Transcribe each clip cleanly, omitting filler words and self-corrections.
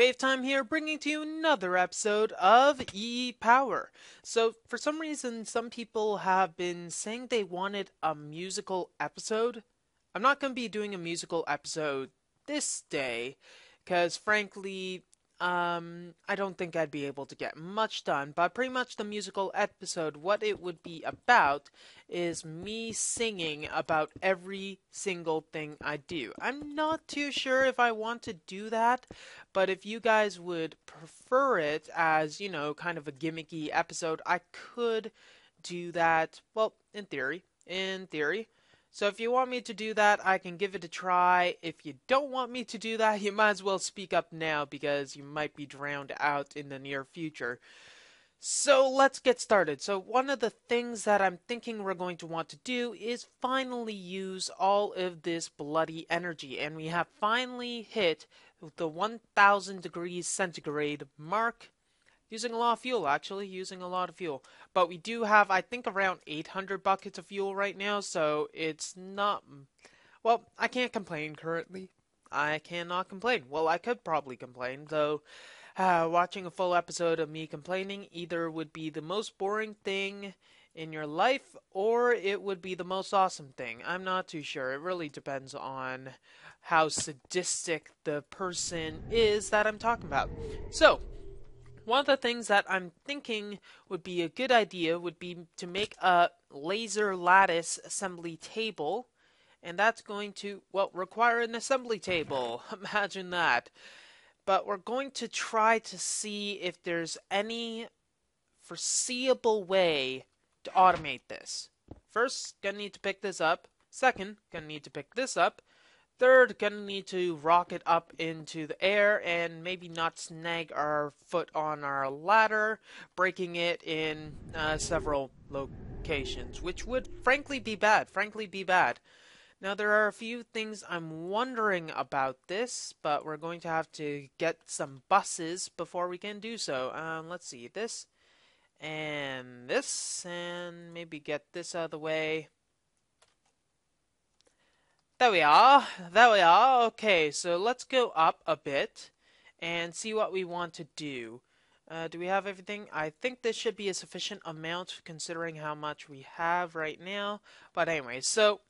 WayofTlowingTime here, bringing to you another episode of EEPower. So, for some reason, some people have been saying they wanted a musical episode. I'm not going to be doing a musical episode this day, because frankly, I don't think I'd be able to get much done, but pretty much the musical episode, what it would be about is me singing about every single thing I do. I'm not too sure if I want to do that, but if you guys would prefer it as, kind of a gimmicky episode, I could do that, well, in theory. In theory. So if you want me to do that, I can give it a try. If you don't want me to do that, you might as well speak up now because you might be drowned out in the near future. So let's get started. So one of the things that I'm thinking we're going to want to do is finally use all of this bloody energy. And we have finally hit the 1000 degrees centigrade mark. Using a lot of fuel, actually, using a lot of fuel. But we do have, I think, around 800 buckets of fuel right now, so it's not... Well, I can't complain currently. I cannot complain. Well, I could probably complain, though watching a full episode of me complaining either would be the most boring thing in your life, or it would be the most awesome thing. I'm not too sure. It really depends on how sadistic the person is that I'm talking about. So... one of the things that I'm thinking would be a good idea would be to make a laser lattice assembly table. And that's going to, well, require an assembly table. Imagine that. But we're going to try to see if there's any foreseeable way to automate this. First, gonna need to pick this up. Second, gonna need to pick this up. Third, gonna need to rocket up into the air and maybe not snag our foot on our ladder, breaking it in several locations, which would frankly be bad. Now, there are a few things I'm wondering about this, but we're going to have to get some buses before we can do so. Let's see, this, and maybe get this out of the way. There we are. Okay, so let's go up a bit and see what we want to do. Do we have everything? I think this should be a sufficient amount considering how much we have right now. But anyway, so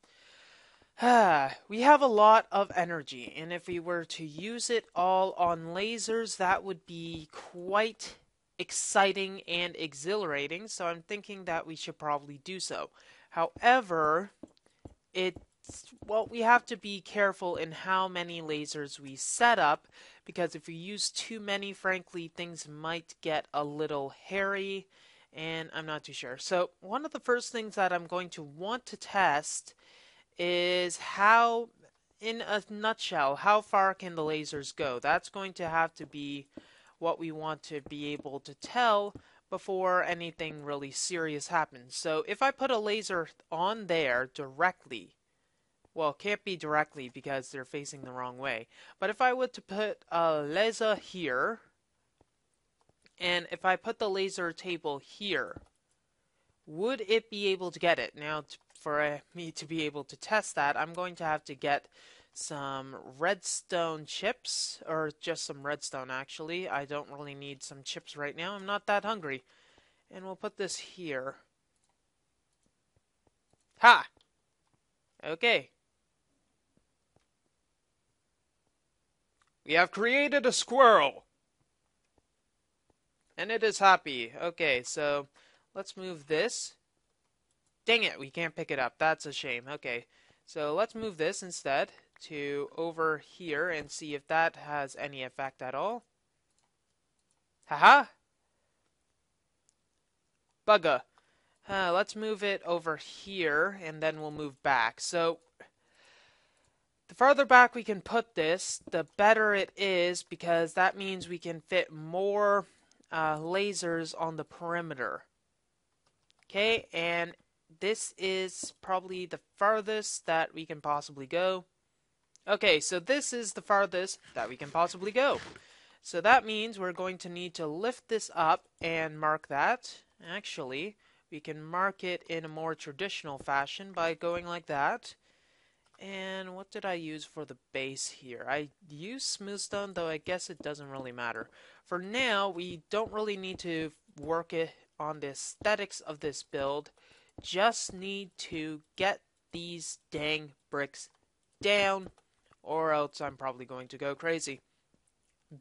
we have a lot of energy, and if we were to use it all on lasers, that would be quite exciting and exhilarating, so I'm thinking that we should probably do so. However, well, we have to be careful in how many lasers we set up, because if we use too many, frankly, things might get a little hairy, and I'm not too sure. So, one of the first things that I'm going to want to test is how, in a nutshell, how far can the lasers go? That's going to have to be what we want to be able to tell before anything really serious happens. So, if I put a laser on there directly, well, it can't be directly because they're facing the wrong way. But if I were to put a laser here, and if I put the laser table here, would it be able to get it? Now, for me to be able to test that, I'm going to have to get some redstone chips, or just some redstone actually. I don't really need some chips right now. I'm not that hungry. And we'll put this here. Ha! Okay. We have created a squirrel! And it is happy. Okay, so let's move this. Dang it, we can't pick it up. That's a shame. Okay, so let's move this instead to over here and see if that has any effect at all. Haha! Bugga. Let's move it over here and then we'll move back. So, the farther back we can put this, the better it is, because that means we can fit more lasers on the perimeter. Okay, and this is probably the farthest that we can possibly go. Okay, so this is the farthest that we can possibly go. So that means we're going to need to lift this up and mark that. Actually, we can mark it in a more traditional fashion by going like that. And what did I use for the base here? I used smooth stone, though I guess it doesn't really matter. For now, we don't really need to work it on the aesthetics of this build. Just need to get these dang bricks down, or else I'm probably going to go crazy.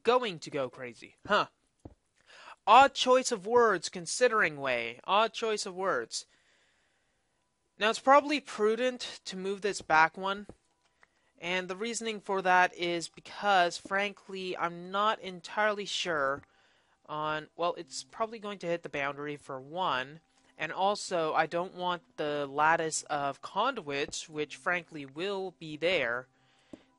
Going to go crazy. Huh. Odd choice of words, considering Way. Odd choice of words. Now, it's probably prudent to move this back one. And the reasoning for that is because, frankly, I'm not entirely sure on... Well, it's probably going to hit the boundary for one. And also, I don't want the lattice of conduits, which frankly will be there,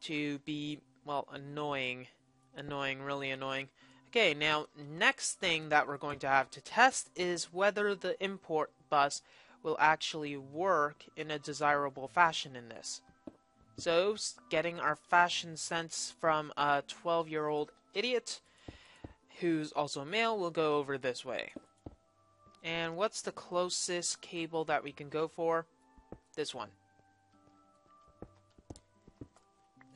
to be, well, annoying. Annoying, really annoying. Okay, now, next thing that we're going to have to test is whether the import bus will actually work in a desirable fashion in this. So, getting our fashion sense from a 12-year-old idiot, who's also male, will go over this way. And what's the closest cable that we can go for? This one.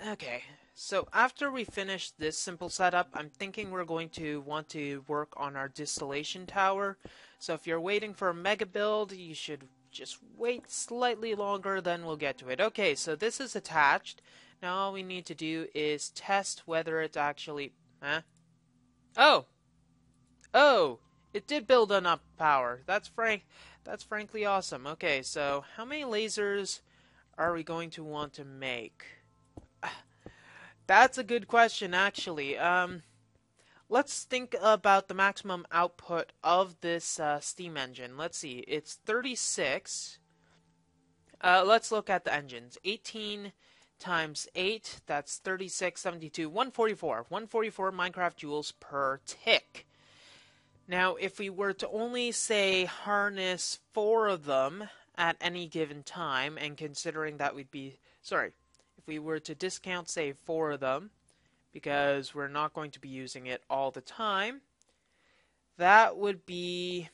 Okay, so after we finish this simple setup, I'm thinking we're going to want to work on our distillation tower. So if you're waiting for a mega build, you should just wait slightly longer, then we'll get to it. Okay, so this is attached. Now all we need to do is test whether it's actually... Huh? Oh! Oh! It did build enough power. That's frankly awesome. Okay, so how many lasers are we going to want to make? That's a good question, actually. Let's think about the maximum output of this steam engine. Let's see. It's 36. Let's look at the engines. 18 times 8, that's 36, 72, 144. 144 Minecraft joules per tick. Now, if we were to only, say, harness 4 of them at any given time, and considering that we'd be... Sorry. If we were to discount, say, 4 of them, because we're not going to be using it all the time, that would be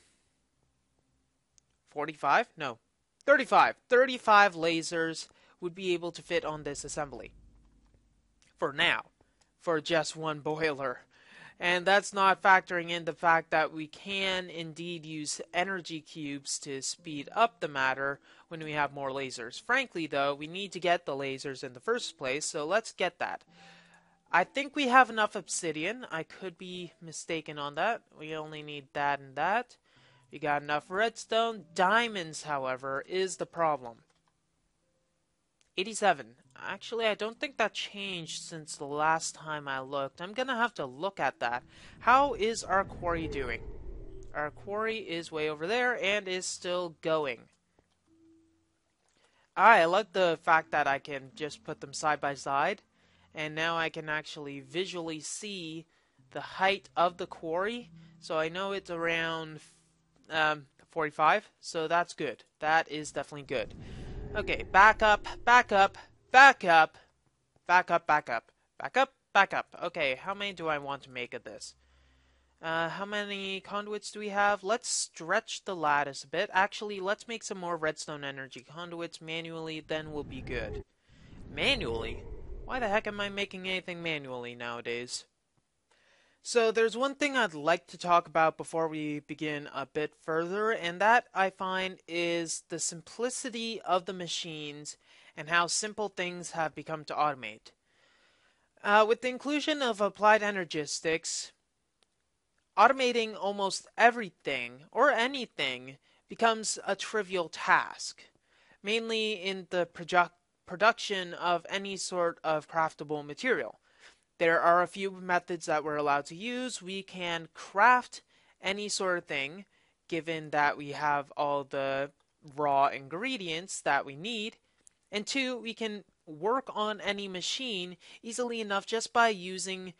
45? No, 35. 35 lasers would be able to fit on this assembly. For now. For just one boiler. And that's not factoring in the fact that we can indeed use energy cubes to speed up the matter when we have more lasers. Frankly, though, we need to get the lasers in the first place, so let's get that. I think we have enough obsidian. I could be mistaken on that. We only need that and that. We got enough redstone. Diamonds, however, is the problem. 87. Actually, I don't think that changed since the last time I looked. I'm gonna have to look at that. How is our quarry doing? Our quarry is way over there and is still going. I like the fact that I can just put them side by side. And now I can actually visually see the height of the quarry. So I know it's around 45. So that's good. That is definitely good. Okay, back up, back up, back up, back up, back up, back up, back up. Okay, how many do I want to make of this? How many conduits do we have? Let's stretch the lattice a bit. Actually, let's make some more redstone energy conduits manually, then we'll be good. Manually? Why the heck am I making anything manually nowadays? So there's one thing I'd like to talk about before we begin a bit further, and that I find is the simplicity of the machines and how simple things have become to automate. With the inclusion of applied energistics, automating almost everything or anything becomes a trivial task, mainly in the production of any sort of craftable material. There are a few methods that we're allowed to use. We can craft any sort of thing, given that we have all the raw ingredients that we need. And 2, we can work on any machine easily enough just by using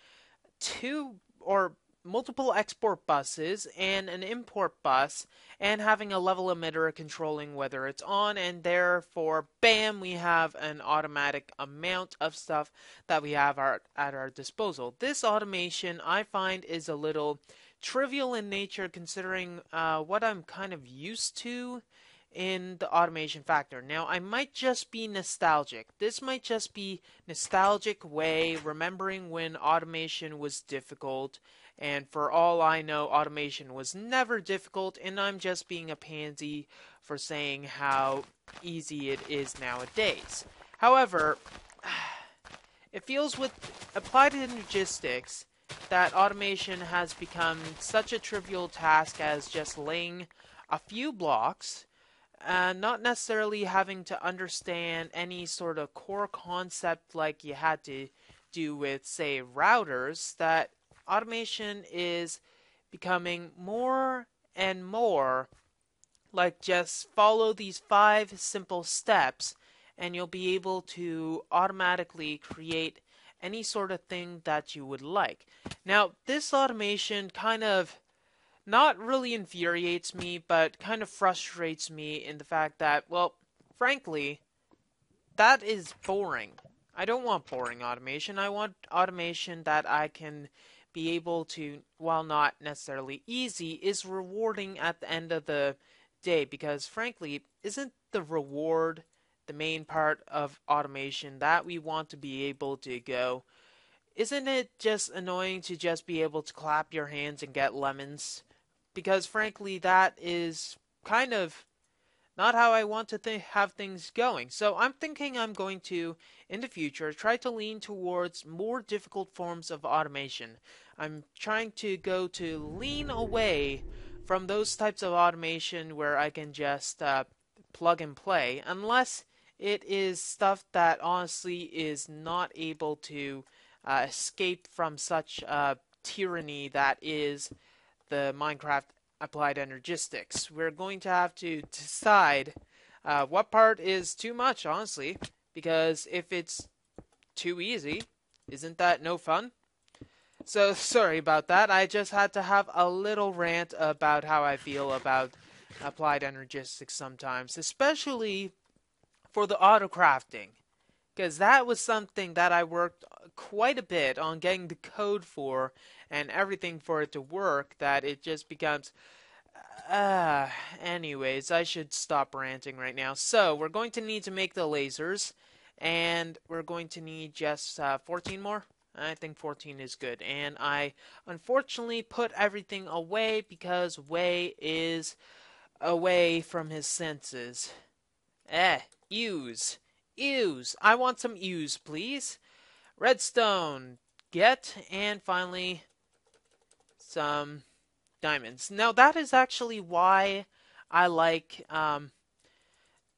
2 or multiple export buses and an import bus and having a level emitter controlling whether it's on, and therefore, bam, we have an automatic amount of stuff that we have at our disposal. This automation, I find, is a little trivial in nature considering what I'm kind of used to in the automation factor. Now, I might just be nostalgic. This might just be nostalgic way, remembering when automation was difficult, and for all I know, automation was never difficult, and I'm just being a pansy for saying how easy it is nowadays. However, it feels with applied logistics that automation has become such a trivial task as just laying a few blocks and not necessarily having to understand any sort of core concept like you had to do with, say, routers, that automation is becoming more and more like just follow these 5 simple steps and you'll be able to automatically create any sort of thing that you would like. Now, this automation kind of not really infuriates me, but kind of frustrates me in the fact that, well, frankly, that is boring. I don't want boring automation. I want automation that I can be able to, while not necessarily easy, is rewarding at the end of the day. Because frankly, isn't the reward the main part of automation that we want to be able to go? Isn't it just annoying to just be able to clap your hands and get lemons? Because frankly, that is kind of not how I want to have things going. So I'm thinking I'm going to, in the future, try to lean towards more difficult forms of automation. I'm trying to go to lean away from those types of automation where I can just plug and play, unless it is stuff that honestly is not able to escape from such tyranny that is the Minecraft applied energistics. We're going to have to decide what part is too much, honestly, because if it's too easy, isn't that no fun? So, sorry about that. I just had to have a little rant about how I feel about applied energistics sometimes, especially for the auto crafting. Because that was something that I worked quite a bit on getting the code for and everything for it to work, that it just becomes anyways, I should stop ranting right now. So, we're going to need to make the lasers, and we're going to need just 14 more. I think 14 is good. And I unfortunately put everything away because Way is away from his senses. Ewes. Ewes. I want some ewes, please. Redstone. Get. And finally, some diamonds. Now, that is actually why I like the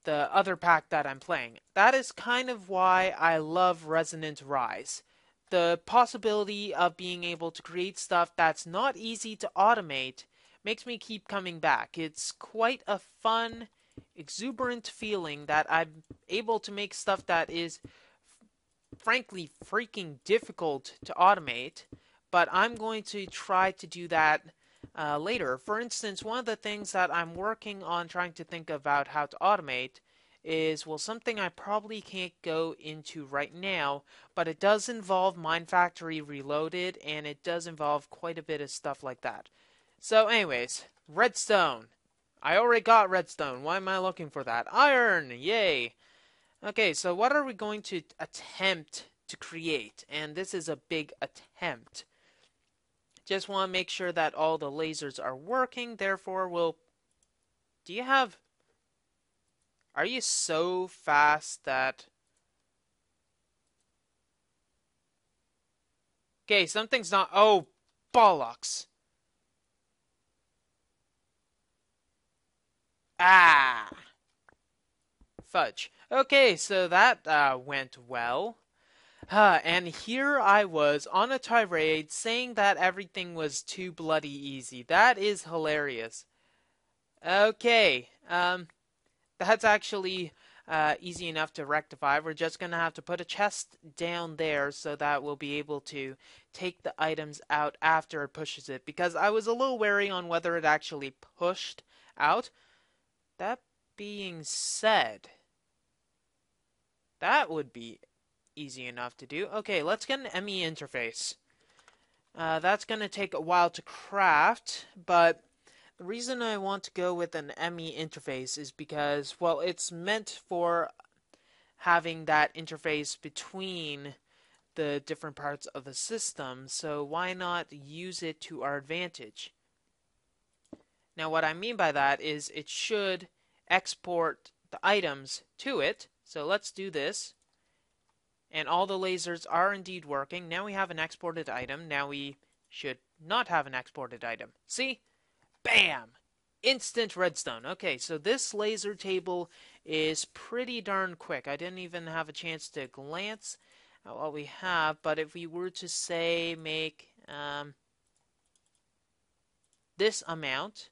other pack that I'm playing. That is kind of why I love Resonant Rise. The possibility of being able to create stuff that's not easy to automate makes me keep coming back. It's quite a fun, exuberant feeling that I'm able to make stuff that is frankly freaking difficult to automate, but I'm going to try to do that later. For instance, one of the things that I'm working on trying to think about how to automate is, well, something I probably can't go into right now, but it does involve Mine Factory Reloaded, and it does involve quite a bit of stuff like that. So anyways, redstone. I already got redstone. Why am I looking for that? Iron! Yay! Okay, so what are we going to attempt to create? And this is a big attempt. Just want to make sure that all the lasers are working, therefore we'll... Do you have... Are you so fast that... Okay, something's not... Oh, bollocks. Ah! Fudge. Okay, so that went well. And here I was on a tirade saying that everything was too bloody easy. That is hilarious. Okay, that's actually easy enough to rectify. We're just going to have to put a chest down there so that we'll be able to take the items out after it pushes it. Because I was a little wary on whether it actually pushed out. That being said, that would be easy enough to do. Okay, let's get an ME interface. That's going to take a while to craft, but The reason I want to go with an ME interface is because, well, it's meant for having that interface between the different parts of the system, so why not use it to our advantage? Now, what I mean by that is it should export the items to it. So let's do this. And all the lasers are indeed working. Now we have an exported item. Now we should not have an exported item. See? Bam! Instant redstone. Okay, so this laser table is pretty darn quick. I didn't even have a chance to glance at what we have, but if we were to say make this amount,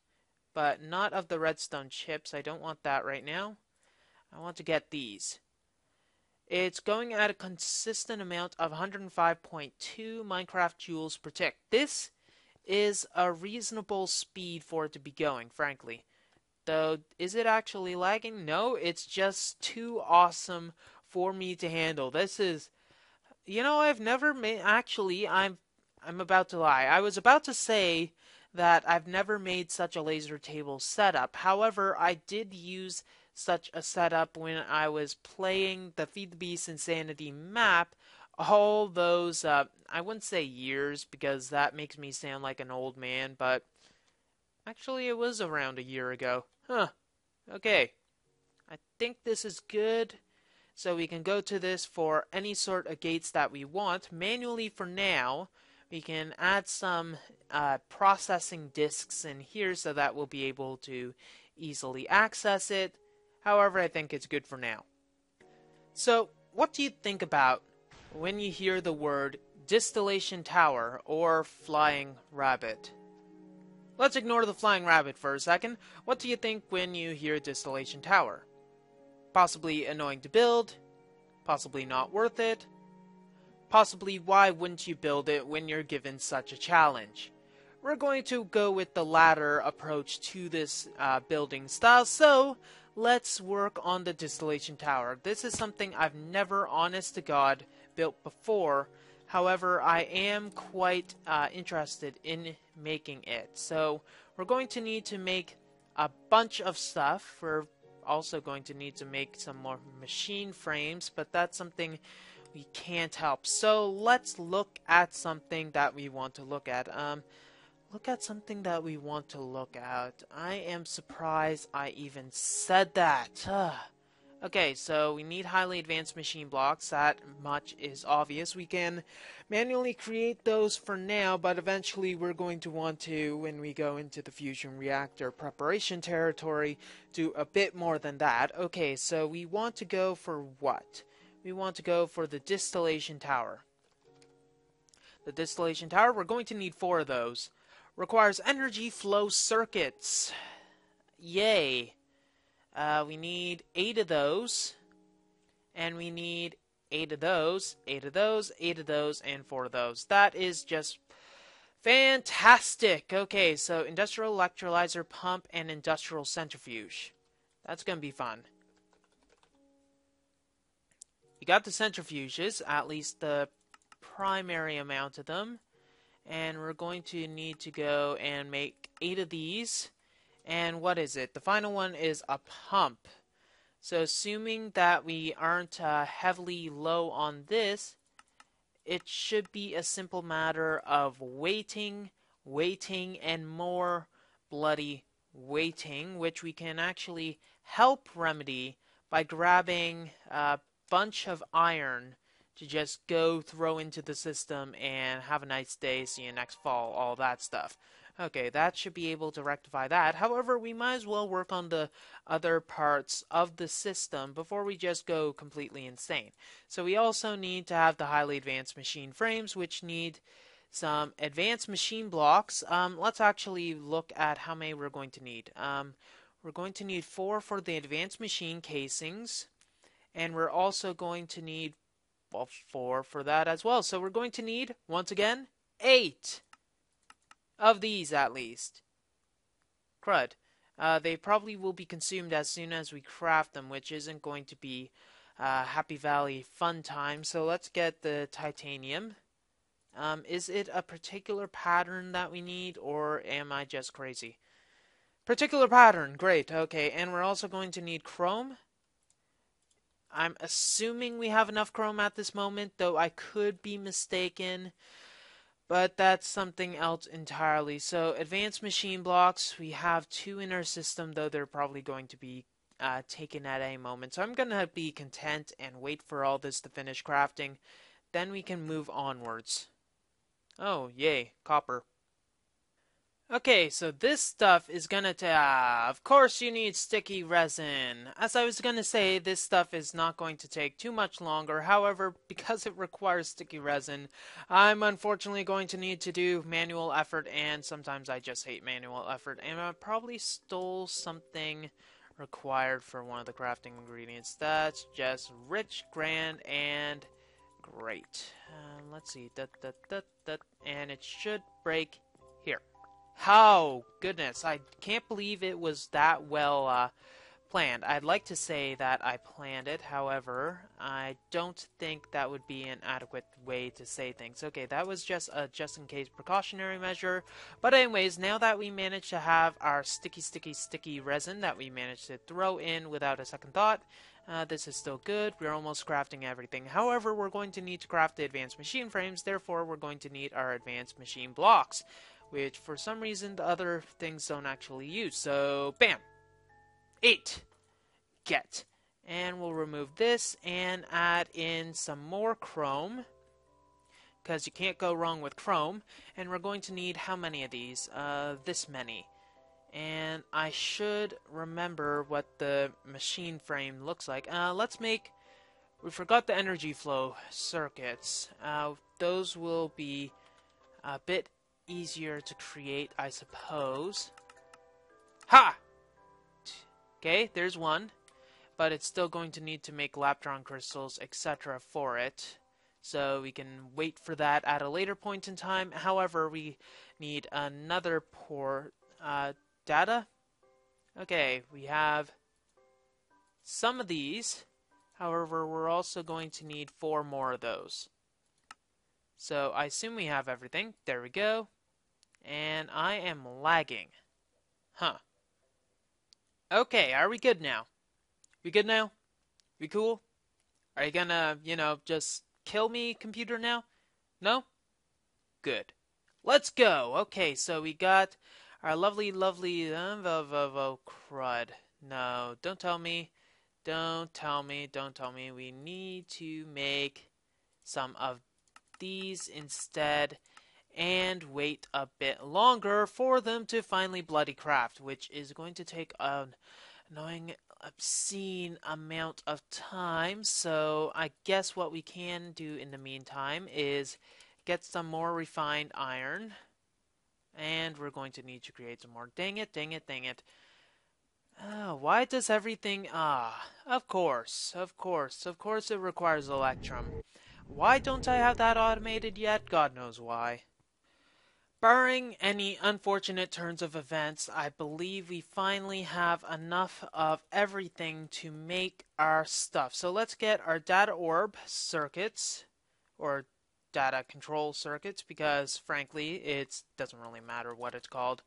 but not of the redstone chips. I don't want that right now. I want to get these. It's going at a consistent amount of 105.2 Minecraft joules per tick. This is a reasonable speed for it to be going, frankly. Though, is it actually lagging? No, it's just too awesome for me to handle. This is, I've never made, actually, I'm about to lie. I was about to say that I've never made such a laser table setup. However, I did use such a setup when I was playing the Feed the Beast Insanity map all those, I wouldn't say years because that makes me sound like an old man, but actually it was around a year ago. Huh. Okay. I think this is good. So we can go to this for any sort of gates that we want. Manually for now, we can add some processing disks in here so that we'll be able to easily access it. However, I think it's good for now. So, what do you think about when you hear the word Distillation Tower or Flying Rabbit? Let's ignore the Flying Rabbit for a second. What do you think when you hear Distillation Tower? Possibly annoying to build, possibly not worth it, possibly why wouldn't you build it when you're given such a challenge? We're going to go with the latter approach to this building style, so let's work on the Distillation Tower. This is something I've never, honest to God, built before. However, I am quite interested in making it. So we're going to need to make a bunch of stuff. We're also going to need to make some more machine frames, but that's something we can't help. So let's look at something that we want to look at. Look at something that we want to look at. I am surprised I even said that. Okay, so we need highly advanced machine blocks. That much is obvious. We can manually create those for now, but eventually we're going to want to, when we go into the fusion reactor preparation territory, do a bit more than that. Okay, so we want to go for what? We want to go for the Distillation Tower. The Distillation Tower, we're going to need 4 of those. Requires energy flow circuits. Yay. We need 8 of those, and we need 8 of those, 8 of those, 8 of those, and 4 of those. That is just fantastic. Okay, so industrial electrolyzer pump and industrial centrifuge. That's going to be fun. You got the centrifuges, at least the primary amount of them, and we're going to need to go and make 8 of these. And what is it? The final one is a pump. So assuming that we aren't heavily low on this, it should be a simple matter of waiting, and more bloody waiting, which we can actually help remedy by grabbing a bunch of iron to just go throw into the system and have a nice day, see you next fall, all that stuff. Okay, that should be able to rectify that. However, we might as well work on the other parts of the system before we just go completely insane. So we also need to have the highly advanced machine frames, which need some advanced machine blocks. Let's actually look at how many we're going to need. We're going to need 4 for the advanced machine casings, and we're also going to need, well, 4 for that as well. So we're going to need, once again, 8. Of these, at least. Crud. They probably will be consumed as soon as we craft them, which isn't going to be Happy Valley fun time. So let's get the titanium. Is it a particular pattern that we need, or am I just crazy? Particular pattern, great, okay, and we're also going to need chrome. I'm assuming we have enough chrome at this moment, though I could be mistaken, but that's something else entirely. So, advanced machine blocks, we have 2 in our system, though they're probably going to be taken at any moment. So I'm going to be content and wait for all this to finish crafting. Then we can move onwards. Oh, yay, copper. Okay, so this stuff is gonna of course you need sticky resin. As I was gonna say, this stuff is not going to take too much longer. However, because it requires sticky resin, I'm unfortunately going to need to do manual effort, and sometimes I just hate manual effort. And I probably stole something required for one of the crafting ingredients. That's just rich, grand, and great. Let's see, and it should break here. Oh, goodness, I can't believe it was that well planned. I'd like to say that I planned it, however, I don't think that would be an adequate way to say things. Okay, that was just a just-in-case precautionary measure, but anyways, now that we managed to have our sticky resin that we managed to throw in without a second thought, this is still good. We're almost crafting everything. However, we're going to need to craft the advanced machine frames, therefore we're going to need our advanced machine blocks, which for some reason the other things don't actually use. So, bam! 8. Get. And we'll remove this and add in some more chrome, because you can't go wrong with chrome. And we're going to need how many of these? This many. And I should remember what the machine frame looks like. Let's make... We forgot the energy flow circuits. Those will be a bit easier to create, I suppose. Ha! Okay, there's one. But it's still going to need to make Laptron crystals, etc. for it. So we can wait for that at a later point in time. However, we need another port. Data? Okay, we have some of these. However, we're also going to need 4 more of those. So I assume we have everything. There we go. And I am lagging. Huh. Okay, are we good now? We good now? We cool? Are you gonna, just kill me, computer, now? No? Good. Let's go! Okay, so we got our lovely, crud. No, don't tell me. Don't tell me. We need to make some of these instead and wait a bit longer for them to finally bloody craft, which is going to take an annoying, obscene amount of time. So I guess what we can do in the meantime is get some more refined iron. And we're going to need to create some more. Dang it. Why does everything... of course it requires Electrum. Why don't I have that automated yet? God knows why. Barring any unfortunate turns of events, I believe we finally have enough of everything to make our stuff. So let's get our data orb circuits, or data control circuits, because frankly it doesn't really matter what it's called.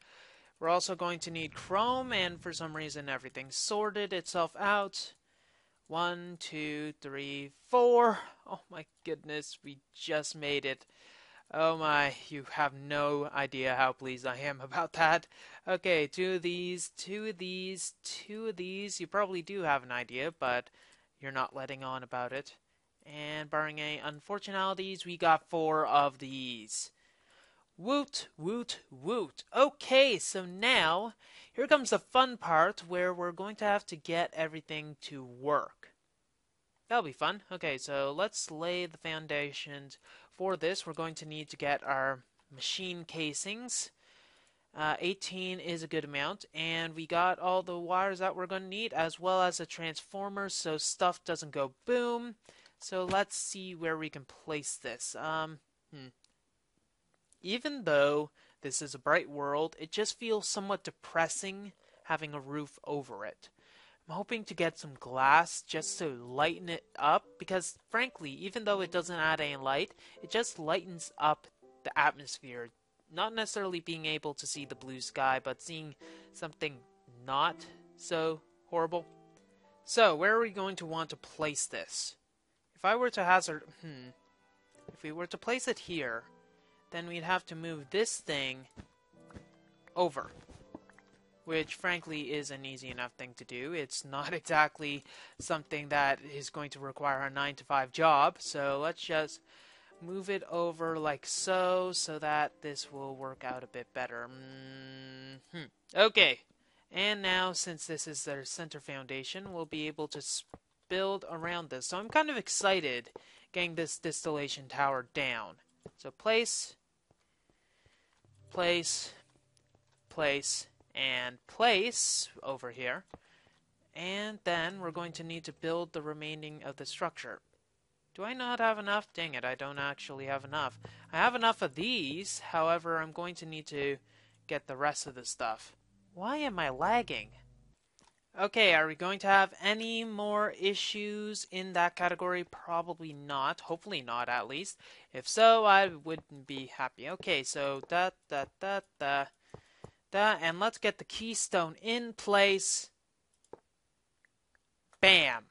We're also going to need chrome, and for some reason everything sorted itself out. 1, 2, 3, 4. Oh my goodness, we just made it. Oh my, you have no idea how pleased I am about that. Okay, 2 of these, 2 of these, 2 of these. You probably do have an idea, but you're not letting on about it. And barring any unfortunalities, we got 4 of these. Woot, woot, woot. Okay, so now, here comes the fun part where we're going to have to get everything to work. That'll be fun. Okay, so let's lay the foundations for this. We're going to need to get our machine casings. 18 is a good amount, and we got all the wires that we're going to need, as well as a transformer, so stuff doesn't go boom. So let's see where we can place this. Even though this is a bright world, it just feels somewhat depressing having a roof over it. I'm hoping to get some glass just to lighten it up, because frankly, even though it doesn't add any light, it just lightens up the atmosphere. Not necessarily being able to see the blue sky, but seeing something not so horrible. So, where are we going to want to place this? If I were to hazard... If we were to place it here, then we'd have to move this thing over. Which, frankly, is an easy enough thing to do. It's not exactly something that is going to require a 9-to-5 job. So, let's just move it over like so that this will work out a bit better. Okay. And now, since this is their center foundation, we'll be able to build around this. So I'm kind of excited getting this distillation tower down. So place, place, place, and place over here. And then we're going to need to build the remaining of the structure. Do I not have enough? Dang it, I don't actually have enough. I have enough of these, however, I'm going to need to get the rest of the stuff. Why am I lagging? Okay, are we going to have any more issues in that category? Probably not. Hopefully not, at least. If so, I wouldn't be happy. Okay, so and let's get the keystone in place. Bam!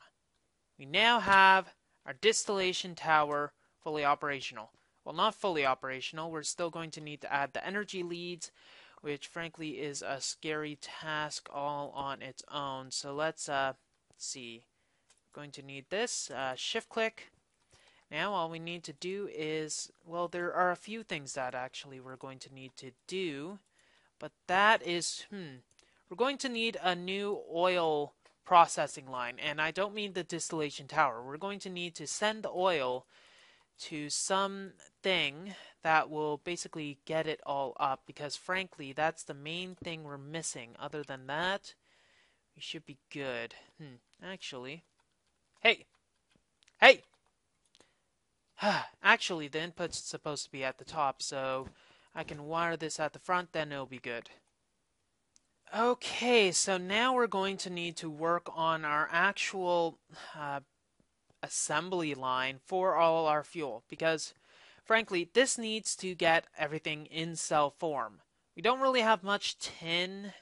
We now have our distillation tower fully operational. Well, not fully operational. We're still going to need to add the energy leads, which frankly is a scary task all on its own. So let's see. We're going to need this. Shift click. Now all we need to do is, well, there are a few things that actually we're going to need to do. But that is, we're going to need a new oil processing line. And I don't mean the distillation tower. We're going to need to send the oil to something that will basically get it all up, because frankly that's the main thing we're missing. Other than that, we should be good. Actually, hey actually the input's supposed to be at the top, so I can wire this at the front, then it'll be good. Okay, so now we're going to need to work on our actual assembly line for all our fuel, because frankly this needs to get everything in cell form. We don't really have much tin,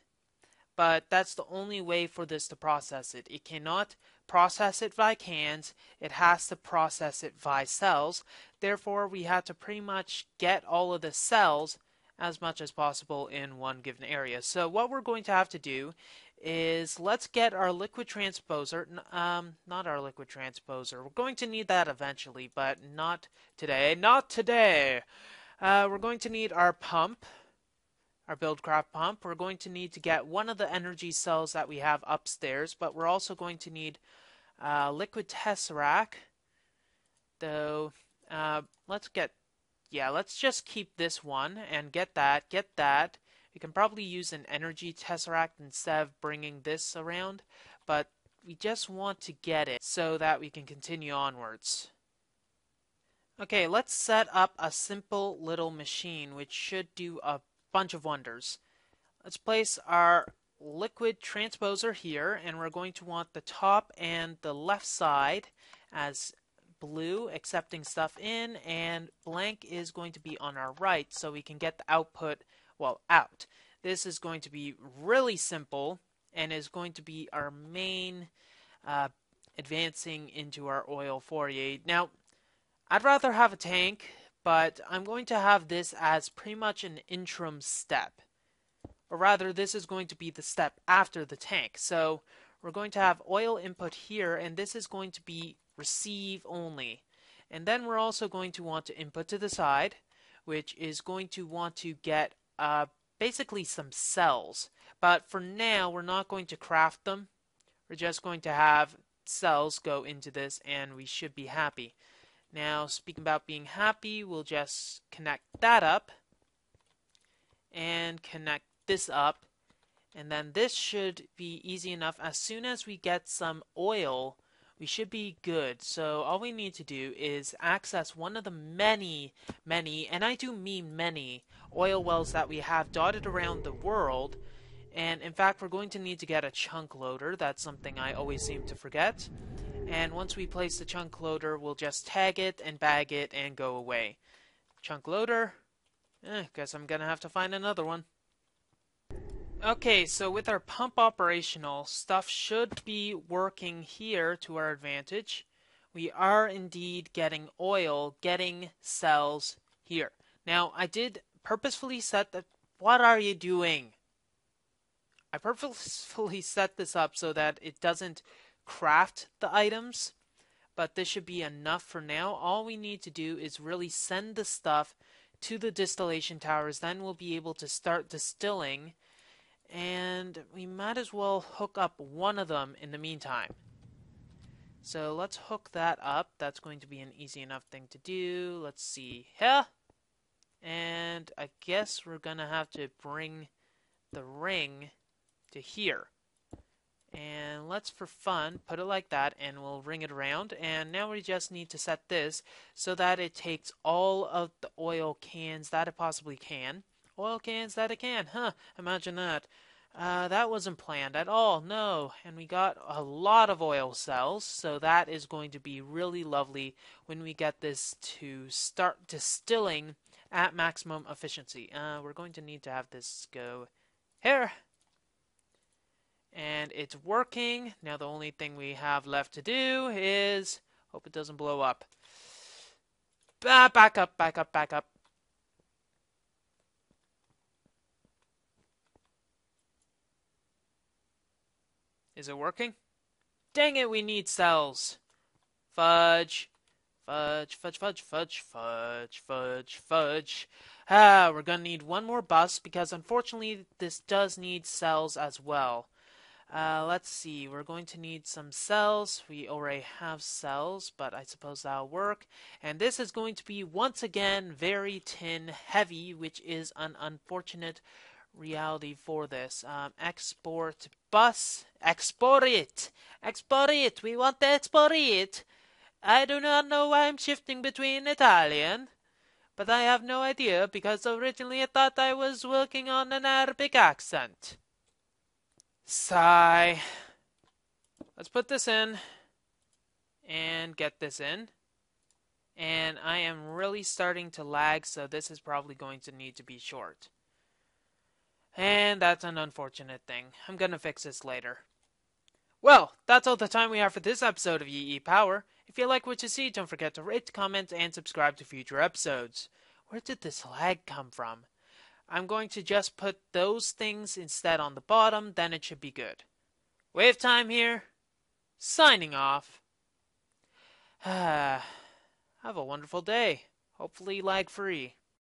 but that's the only way for this to process it. It cannot process it via cans, it has to process it via cells. Therefore we have to pretty much get all of the cells as much as possible in one given area. So what we're going to have to do is let's get our liquid transposer, not our liquid transposer. We're going to need that eventually, but not today. Not today! We're going to need our pump, our Buildcraft pump. We're going to need to get one of the energy cells that we have upstairs, but we're also going to need liquid tesseract. Though, let's just keep this one and get that. We can probably use an energy tesseract instead of bringing this around, but we just want to get it so that we can continue onwards. Okay, let's set up a simple little machine which should do a bunch of wonders. Let's place our liquid transposer here, and we're going to want the top and the left side as blue, accepting stuff in, and blank is going to be on our right so we can get the output out. This is going to be really simple and is going to be our main advancing into our oil 48. Now, I'd rather have a tank, but I'm going to have this as pretty much an interim step. Or rather, this is going to be the step after the tank. So we're going to have oil input here, and this is going to be receive only. And then we're also going to want to input to the side, which is going to want to get basically some cells. But for now, we're not going to craft them. We're just going to have cells go into this, and we should be happy. Now, speaking about being happy, we'll just connect that up and connect this up. And then this should be easy enough. As soon as we get some oil, we should be good. So all we need to do is access one of the many, and I do mean many, oil wells that we have dotted around the world. And in fact, we're going to need to get a chunk loader. That's something I always seem to forget. And once we place the chunk loader, we'll just tag it and bag it and go away. Chunk loader. Guess I'm gonna have to find another one. Okay, so with our pump operational, stuff should be working here to our advantage. We are indeed getting oil, getting cells here. Now, I did purposefully set the... What are you doing? I purposefully set this up so that it doesn't craft the items, but this should be enough for now. All we need to do is really send the stuff to the distillation towers, then we'll be able to start distilling, and we might as well hook up one of them in the meantime. So let's hook that up. That's going to be an easy enough thing to do. Let's see here. And I guess we're gonna have to bring the ring to here. And let's, for fun, put it like that, and we'll ring it around. And now we just need to set this so that it takes all of the oil cans that it possibly can. Oil cans that it can, huh? Imagine that. That wasn't planned at all, no. And we got a lot of oil cells, so that is going to be really lovely when we get this to start distilling at maximum efficiency. We're going to need to have this go here. And it's working. Now the only thing we have left to do is hope it doesn't blow up. Back up, back up, back up. Is it working? Dang it, we need cells. Fudge. Fudge, fudge, fudge, fudge, fudge, fudge, fudge. We're gonna need one more bus because unfortunately this does need cells as well. Let's see, we're going to need some cells. We already have cells, but I suppose that'll work. And this is going to be, once again, very tin heavy, which is an unfortunate reality for this. Export bus. Export it! Export it! We want to export it! I do not know why I'm shifting between Italian, but I have no idea because originally I thought I was working on an Arabic accent. Sigh. Let's put this in and get this in. And I am really starting to lag, so this is probably going to need to be short. And that's an unfortunate thing. I'm gonna fix this later. Well, that's all the time we have for this episode of EEPower. If you like what you see, don't forget to rate, comment, and subscribe to future episodes. Where did this lag come from? I'm going to just put those things instead on the bottom, then it should be good. WayofTime here, signing off. Have a wonderful day. Hopefully lag free.